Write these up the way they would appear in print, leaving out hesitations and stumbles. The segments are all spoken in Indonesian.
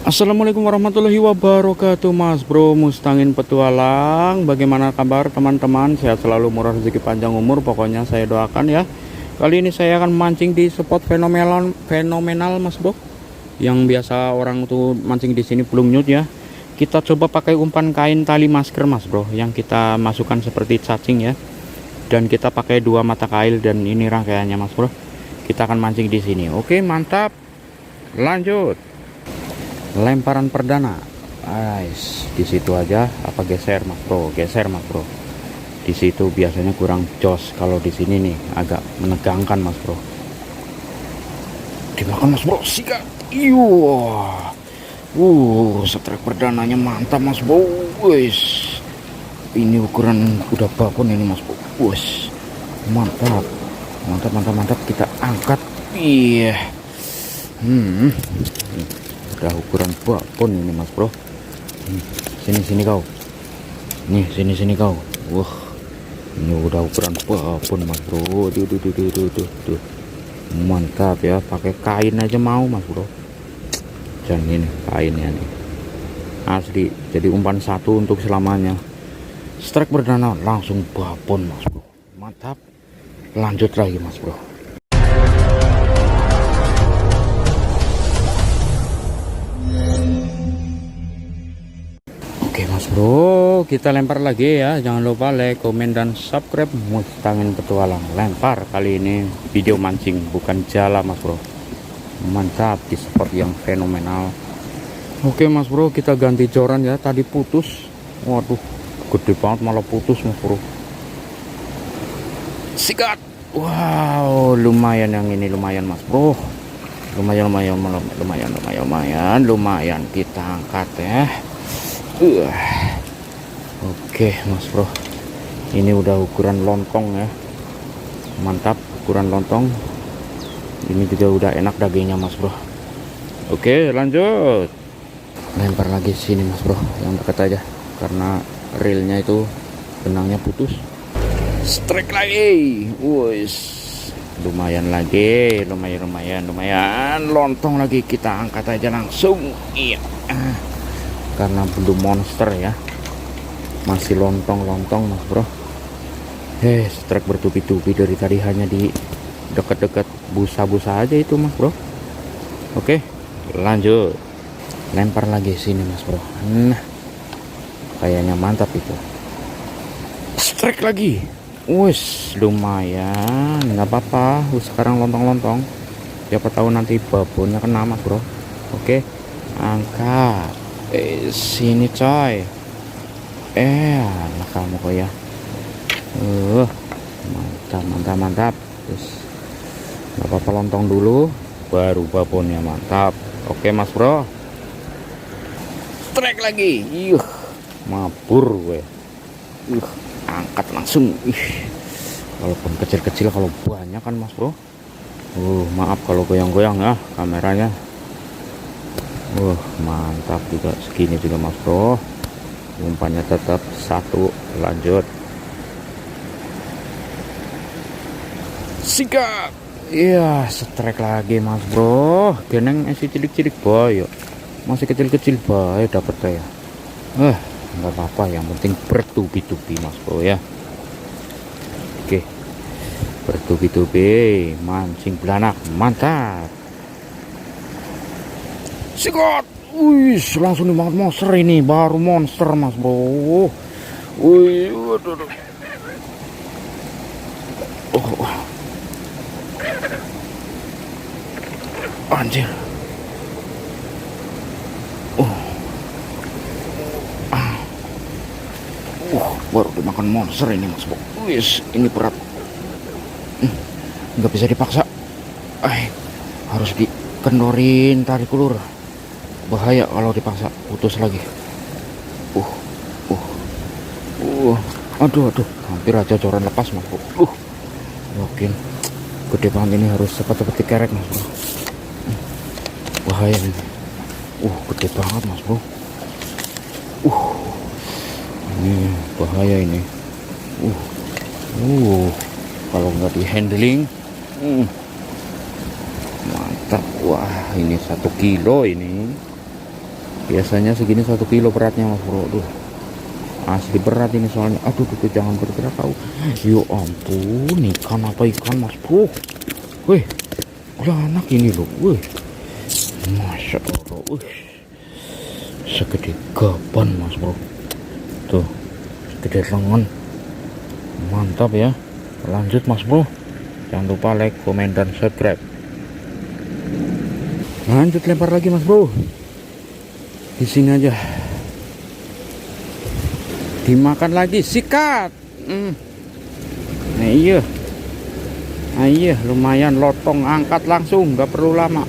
Assalamualaikum warahmatullahi wabarakatuh, Mas Bro Mustangin Petualang. Bagaimana kabar teman-teman? Sehat selalu, murah rezeki, panjang umur. Pokoknya saya doakan ya. Kali ini saya akan mancing di spot fenomenal Mas Bro. Yang biasa orang tuh mancing di sini belum nyut ya. Kita coba pakai umpan kain tali masker Mas Bro, yang kita masukkan seperti cacing ya. Dan kita pakai 2 mata kail dan ini rangkaiannya Mas Bro. Kita akan mancing di sini. Oke, mantap. Lanjut. Lemparan perdana, guys. Di situ aja apa geser Mas Bro, geser Mas Bro. Di situ biasanya kurang jos, kalau di sini nih agak menegangkan Mas Bro. Dimakan Mas Bro, sikat. Strike perdananya mantap Mas Bro. Wis. Ini ukuran udah babon ini Mas Bro. Wis. Mantap. Mantap. Kita angkat. Iya. Udah ukuran babon ini Mas Bro. Sini kau. Nih, sini kau. Wah. Ini udah ukuran babon Mas Bro. Tuh. Mantap ya, pakai kain aja mau Mas Bro. Dan ini kainnya nih. Asli, jadi umpan satu untuk selamanya. Strike perdana langsung babon Mas Bro. Mantap. Lanjut lagi Mas Bro. Oke Mas Bro, kita lempar lagi ya. Jangan lupa like, komen, dan subscribe Mustangin Petualang. Lempar kali ini video mancing, bukan jala Mas Bro. Mantap di spot yang fenomenal. Oke Mas Bro, kita ganti joran ya. Tadi putus. Waduh, gede banget malah putus Mas Bro. Sikat. Wow, lumayan yang ini, lumayan Mas Bro. Lumayan kita angkat ya. Oke Mas Bro, ini udah ukuran lontong ya. Mantap, ukuran lontong. Ini juga udah enak dagingnya Mas Bro. Oke, lanjut. Lempar lagi sini Mas Bro, yang dekat aja, karena reelnya itu benangnya putus. Strike lagi. Wis, lumayan lagi, lumayan. Lontong lagi, kita angkat aja langsung. Iya. Karena belum monster ya, masih lontong Mas Bro. Strike bertubi-tubi dari tadi, hanya di dekat-dekat busa-busa aja itu Mas Bro. Oke, lanjut. Lempar lagi sini Mas Bro. Nah, kayaknya mantap itu. Strike lagi. Wis, lumayan, nggak apa-apa. Sekarang lontong. Siapa tahu nanti babonnya kena Mas Bro. Oke, angkat. Sini coy. Anak kamu kok ya. Mantap. Terus nggak apa-apa, lontong dulu baru babonnya. Mantap. Oke Mas Bro. Strike lagi. Mabur gue. Angkat langsung. Walaupun kecil-kecil, kalau banyak kan Mas Bro. Maaf kalau goyang-goyang ya kameranya. Mantap juga, segini juga Mas Bro. Umpannya tetap satu. Lanjut. Sikat. Iya, strike lagi Mas Bro. Geneng masih cilik-cilik boy. Masih kecil-kecil boy, dapat saya. Nggak apa-apa, yang penting bertubi-tubi Mas Bro ya. Oke, bertubi-tubi, mancing belanak, mantap. Sikat. Langsung dimakan monster ini, baru monster Mas Bro. Waduh. Anjir. Baru dimakan monster ini Mas Bro. Ini berat. Nggak bisa dipaksa. Harus dikendorin tarik ulur. Bahaya kalau dipaksa, putus lagi. Aduh, hampir aja joran lepas Mas Bro. Yakin gede banget ini, harus cepat-cepat dikerek Mas Bro. Bahaya ini. Gede banget Mas Bro. Ini bahaya ini. Kalau nggak di handling. Mantap. Wah, ini 1 kilo ini. Biasanya segini 1 kilo beratnya mas bro. Tuh asli berat ini soalnya. Aduh tuh, jangan bergerak kau. Yo ampun, ikan apa ikan mas bro. Wih, anak ini loh. Wih, masya Allah. Wih, segede gaban mas bro. Tuh segede lengan. Mantap ya. Lanjut mas bro, jangan lupa like, komen, dan subscribe. Lanjut lempar lagi mas bro. Di sini aja. Dimakan lagi, sikat. Nah iya. Nah iya, lumayan lotong, angkat langsung, nggak perlu lama.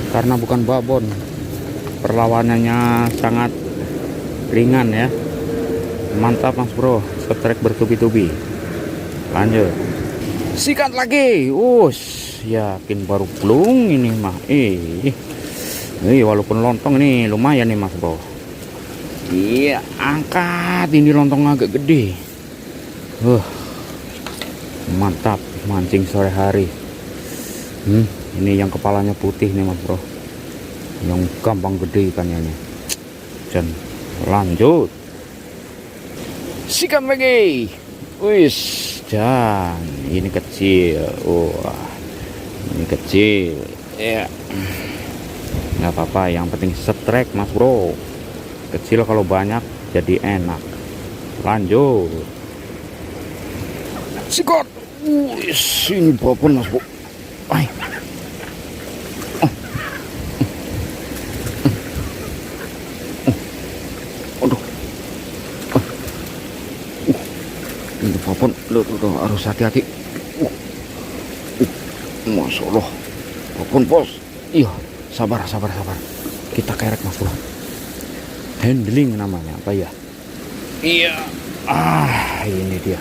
Karena bukan babon. Perlawanannya sangat ringan ya. Mantap mas bro, setrek bertubi-tubi. Lanjut. Sikat lagi. Yakin baru plung ini mah. Walaupun lontong ini lumayan nih mas bro. Iya, angkat. Ini lontong agak gede. Mantap, mancing sore hari. Ini yang kepalanya putih nih mas bro, yang gampang gede ikannya nih. Dan lanjut. Sikat lagi. Dan ini kecil. Ini kecil ya, nggak apa-apa, yang penting setrek mas bro. Kecil kalau banyak jadi enak. Lanjut. Sikat. Ini babon mas bro. Aduh. Ini babon. Harus hati-hati. Masya Allah, babon bos. Iya, sabar. Kita kerek mas bro. Handling namanya apa ya? Iya. Ini dia.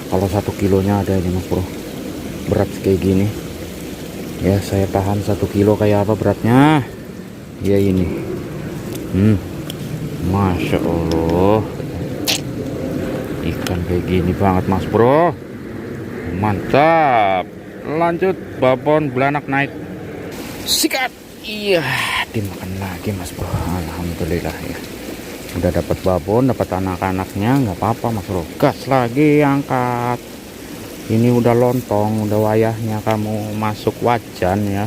Kalau 1 kilonya ada ini mas bro, berat kayak gini ya. Saya tahan 1 kilo kayak apa beratnya ya ini. Masya Allah, ikan kayak gini banget mas bro. Mantap. Lanjut, babon belanak naik. Sikat. Iya, dimakan lagi mas bro. Alhamdulillah ya, udah dapat babon, dapat anak-anaknya, nggak apa-apa mas bro. Gas lagi, angkat. Ini udah lontong, udah wayahnya kamu masuk wajan ya,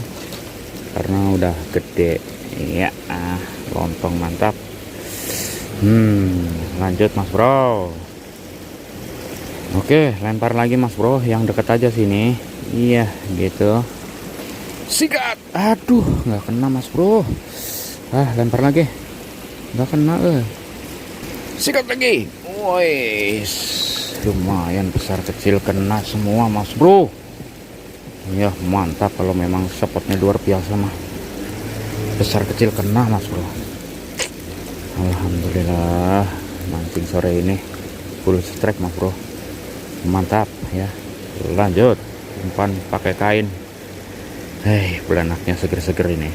karena udah gede ya. Lontong mantap. Lanjut mas bro. Oke, lempar lagi mas bro, yang deket aja sini. Iya gitu. Sikat. Aduh, nggak kena mas bro. Lempar lagi, nggak kena. Sikat lagi. Lumayan besar kecil kena semua mas bro. Ya mantap, kalau memang spotnya luar biasa mah besar kecil kena mas bro. Alhamdulillah, mancing sore ini full strike mas bro. Mantap ya. Lanjut, umpan pakai kain. Belanaknya seger-seger ini.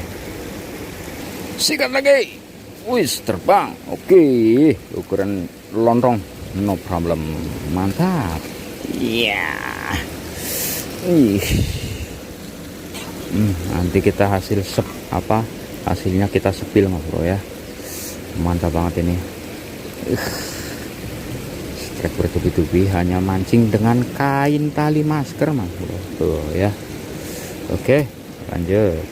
Sikat lagi. Terbang. Oke, ukuran lontong, no problem. Mantap. Iya. Nanti kita hasilnya kita sepil mas bro ya. Mantap banget ini. Strike bertubi-tubi, hanya mancing dengan kain tali masker mas bro. Tuh ya. Oke, lanjut.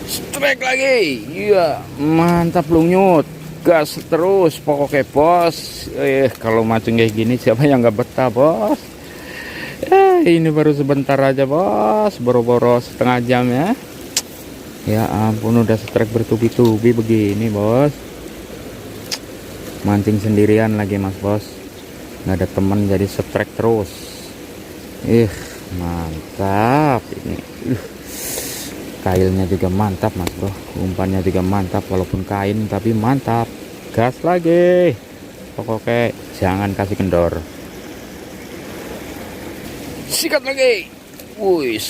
Strike lagi. Iya, mantap lunyut. Gas terus pokoknya bos. Kalau mancing kayak gini siapa yang nggak betah bos. Ini baru sebentar aja bos, boro-boro setengah jam ya. Ya ampun, udah strike bertubi-tubi begini bos. Mancing sendirian lagi mas bos, nggak ada temen jadi strike terus. Mantap ini. Kailnya juga mantap mas bro, umpannya juga mantap walaupun kain tapi mantap. Gas lagi, pokoknya jangan kasih kendor. Sikat lagi.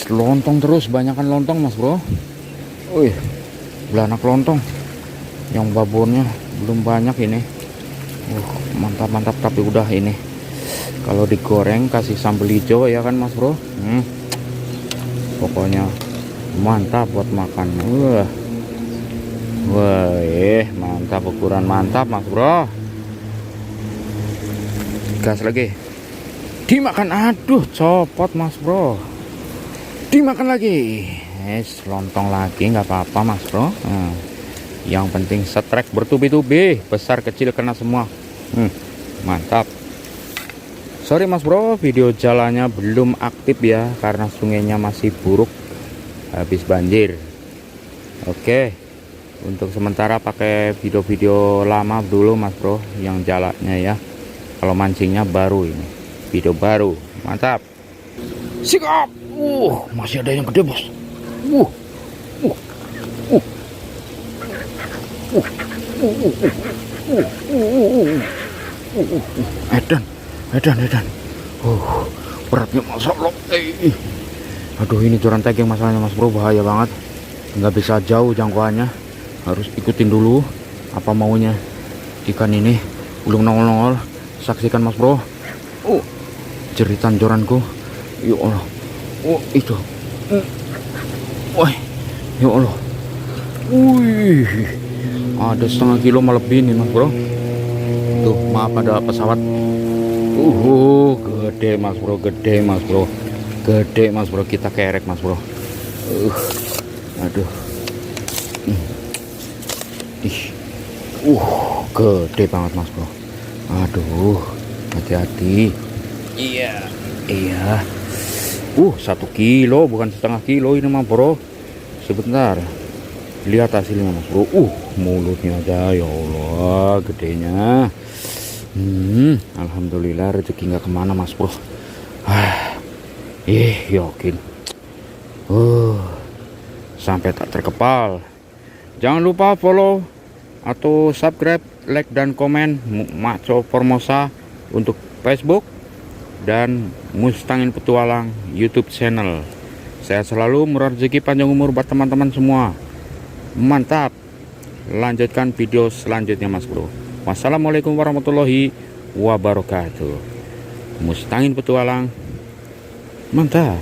Lontong terus, banyakan lontong mas bro. Belanak lontong, yang babonnya belum banyak ini. Mantap tapi udah ini kalau digoreng kasih sambal hijau ya kan mas bro. Pokoknya mantap buat makan. Wah, mantap, ukuran mantap mas bro. Gas lagi, dimakan. Aduh, copot mas bro, dimakan lagi. Lontong lagi, nggak apa-apa mas bro. Yang penting setrek bertubi-tubi, besar kecil kena semua. Mantap. Sorry mas bro, video jalannya belum aktif ya, karena sungainya masih buruk habis banjir. Oke, untuk sementara pakai video-video lama dulu mas bro, yang jalannya ya. Kalau mancingnya baru ini, video baru. Mantap. Sikap. Masih ada yang gede bos. Edan. Beratnya masya Allah. Aduh, ini joran tagging masalahnya mas bro, bahaya banget. Nggak bisa jauh jangkauannya, harus ikutin dulu apa maunya ikan ini. Belum nongol-nongol, saksikan mas bro. Jeritan joranku, ya Allah. Itu. Wah, ya Allah. Ada setengah kilo lebih nih mas bro. Tuh, maaf ada pesawat. Gede mas bro, gede mas bro, gede mas bro. Kita kerek mas bro. Aduh. Gede banget mas bro. Aduh, hati-hati. Iya. 1 kilo, bukan setengah kilo ini mah bro. Sebentar, lihat hasilnya mas bro. Mulutnya aja, ya Allah, gedenya. Alhamdulillah, rezeki nggak kemana mas bro. Yakin. Sampai tak terkepal. Jangan lupa follow atau subscribe, like dan komen Maco Formosa untuk Facebook dan Mustangin Petualang YouTube channel. Saya selalu, murah rezeki, panjang umur buat teman-teman semua. Mantap. Lanjutkan video selanjutnya mas bro. Wassalamualaikum warahmatullahi wabarakatuh. Mustangin Petualang. Mantap.